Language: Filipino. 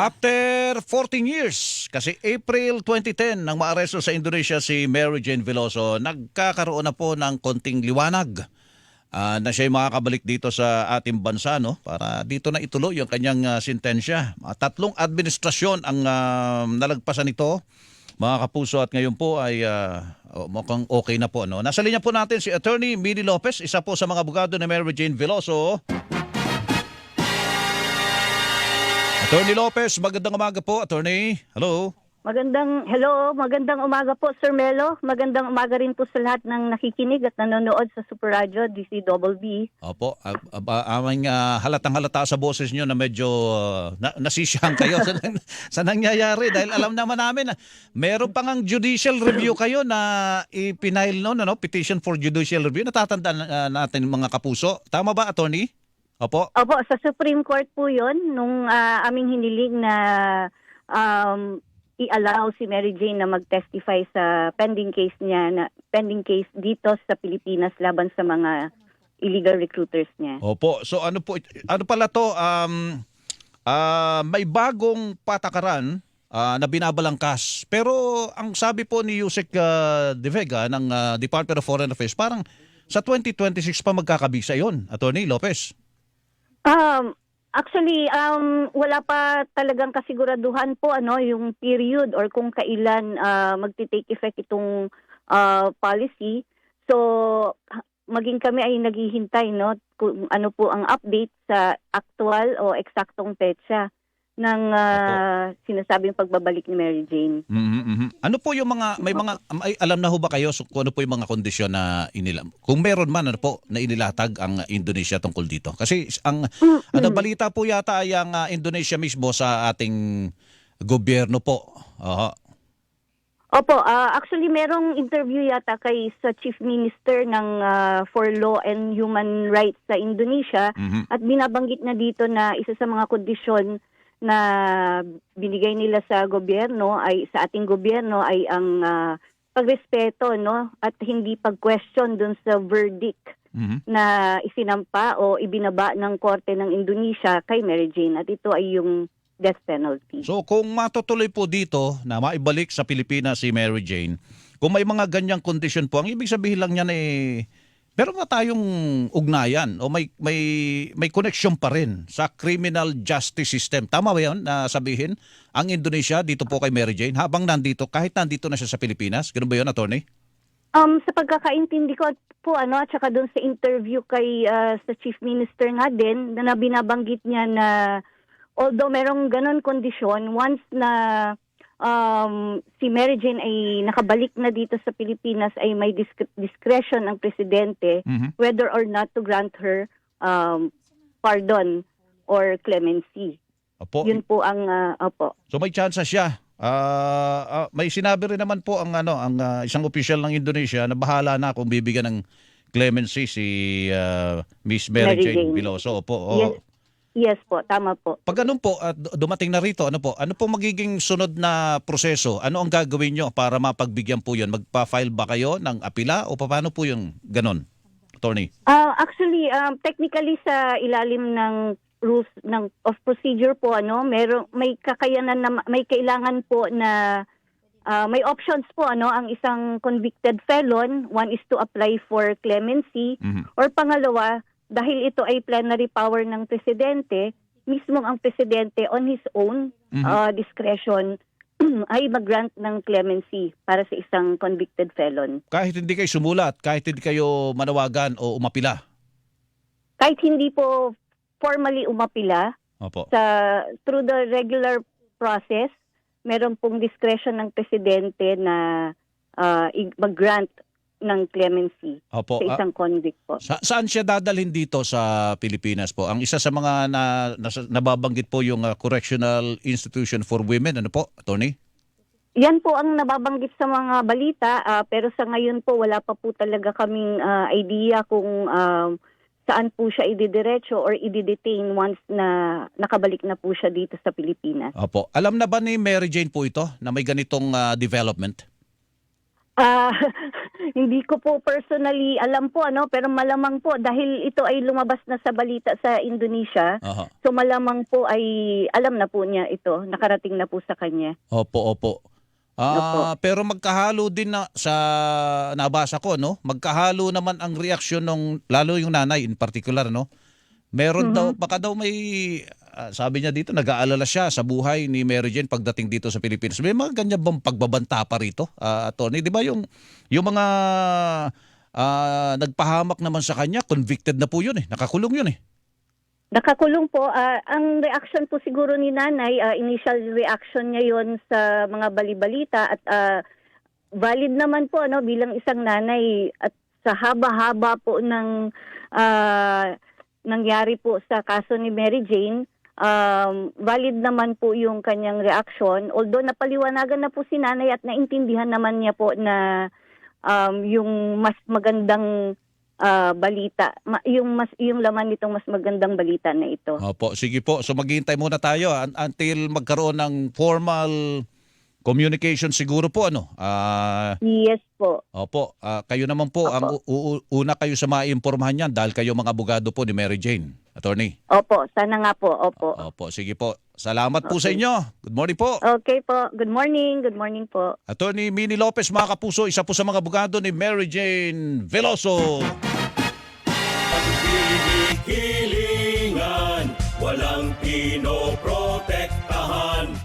After 14 years, kasi April 2010 nang maaresto sa Indonesia si Mary Jane Veloso, nagkakaroon na po ng konting liwanag na siya'y makakabalik dito sa ating bansa, no? Para dito na ituloy yung kanyang sentensya. Tatlong administrasyon ang nalagpasan nito, mga kapuso, at ngayon po ay mukhang okay na po. No? Nasa linya po natin si Attorney Mili Lopez, isa po sa mga abogado ni Mary Jane Veloso. Attorney Lopez, magandang umaga po, Attorney. Hello. Magandang umaga po, Sir Melo. Magandang umaga rin po sa lahat ng nakikinig at nanonood sa Super Radio DCBB. Opo, aming halatang-halata sa boses nyo na medyo nasisyahan kayo sa nangyayari dahil alam naman namin na meron pang ang judicial review kayo na ipinail noon, ano, petition for judicial review. Natatandaan natin mga kapuso. Tama ba, Attorney? Opo, sa Supreme Court po yun, nung aming hiniling na i-allow si Mary Jane na mag-testify sa pending case dito sa Pilipinas laban sa mga illegal recruiters niya. Opo. So ano pala to, may bagong patakaran na binabalangkas. Pero ang sabi po ni Yusek De Vega ng Department of Foreign Affairs, parang sa 2026 pa magkakabisa yon, Attorney Lopez. Actually, wala pa talagang kasiguraduhan po yung period or kung kailan magti-take effect itong policy. So maging kami ay naghihintay kung ano po ang update sa actual o eksaktong petsa ng sinasabing pagbabalik ni Mary Jane. Ano po yung alam na ho ba kayo kung ano po yung mga kondisyon na kung meron man na inilatag ang Indonesia tungkol dito? Kasi ang balita po yata ay ang Indonesia mismo sa ating gobyerno po. Opo, actually merong interview yata sa Chief Minister ng for Law and Human Rights sa Indonesia at binabanggit na dito na isa sa mga kondisyon na binigay nila sa ating gobyerno ay ang pagrespeto at hindi pag-question dun sa verdict na isinampa o ibinaba ng korte ng Indonesia kay Mary Jane, at ito ay yung death penalty. So kung matutuloy po dito na maibalik sa Pilipinas si Mary Jane, kung may mga ganyang kondisyon po, ang ibig sabihin lang niyan meron na tayong ugnayan o may connection pa rin sa criminal justice system. Tama ba yan na sabihin ang Indonesia dito po kay Mary Jane habang kahit nandito na siya sa Pilipinas? Ganun ba yun, Attorney? Sa pagkakaintindi ko po at saka doon sa interview sa Chief Minister nga din na binabanggit niya na although merong ganon kondisyon, once na si Mary Jane ay nakabalik na dito sa Pilipinas, ay may discretion ang presidente whether or not to grant her pardon or clemency. Opo. Yun po ang opo. So may chance siya. May sinabi rin naman po ang isang official ng Indonesia na bahala na kung bibigyan ng clemency si Miss Mary Jane Veloso. Opo. Yes po, tama po. Pag ganun po, dumating na rito, ano po magiging sunod na proseso? Ano ang gagawin nyo para mapagbigyan po yun? Magpa-file ba kayo ng apila o paano po yung ganun, Attorney? Actually, technically sa ilalim ng rules of procedure po, may kakayanan na may kailangan po na may options po ang isang convicted felon. One is to apply for clemency or pangalawa, dahil ito ay plenary power ng presidente, mismo ang presidente on his own discretion ay mag-grant ng clemency para sa isang convicted felon. Kahit hindi kayo sumulat, kahit hindi kayo manawagan o umapila? Kahit hindi po formally umapila, Opo. Through the regular process, meron pong discretion ng presidente na mag-grant ng clemency sa isang convict po. Saan siya dadalhin dito sa Pilipinas po? Ang isa sa mga nababanggit po yung Correctional Institution for Women. Ano po, Attorney? Yan po ang nababanggit sa mga balita, pero sa ngayon po wala pa po talaga kaming idea kung saan po siya ididiretso or ididetain once na nakabalik na po siya dito sa Pilipinas. Opo. Alam na ba ni Mary Jane po ito na may ganitong development? Hindi ko po personally alam po pero malamang po dahil ito ay lumabas na sa balita sa Indonesia. Aha. So malamang po ay alam na po niya ito, nakarating na po sa kanya. Opo, opo. Pero magkahalo din na sa nabasa ko, no? Magkahalo naman ang reaksyon ng lalo yung nanay in particular, no? Meron daw, baka daw may sabi niya dito, nag-aalala siya sa buhay ni Mary Jane pagdating dito sa Pilipinas. May mga ganyan bang pagbabanta pa rito, attorney? Di ba yung mga nagpahamak naman sa kanya, convicted na po yun eh. Nakakulong yun eh. Nakakulong po. Ang reaction po siguro ni nanay, initial reaction niya yon sa mga balibalita at valid naman po bilang isang nanay at sa haba-haba po ng nangyari po sa kaso ni Mary Jane, valid naman po yung kanyang reaction. Although napaliwanagan na po si nanay at naintindihan naman niya po na yung mas magandang balita, yung laman nitong mas magandang balita na ito. Opo, sige po. So maghihintay muna tayo until magkaroon ng formal communication siguro po Yes po. Opo, kayo naman po ang una kayo sa maiimpormahan niyan dahil kayo mga abogado po ni Mary Jane, attorney. Opo, sana nga po. Opo. Opo, sige po. Salamat po sa inyo. Good morning po. Okay po. Good morning. Good morning po. Attorney Minnie Lopez, mga kapuso, isa po sa mga abogado ni Mary Jane Veloso. Hilingan, walang pinoprotektahan.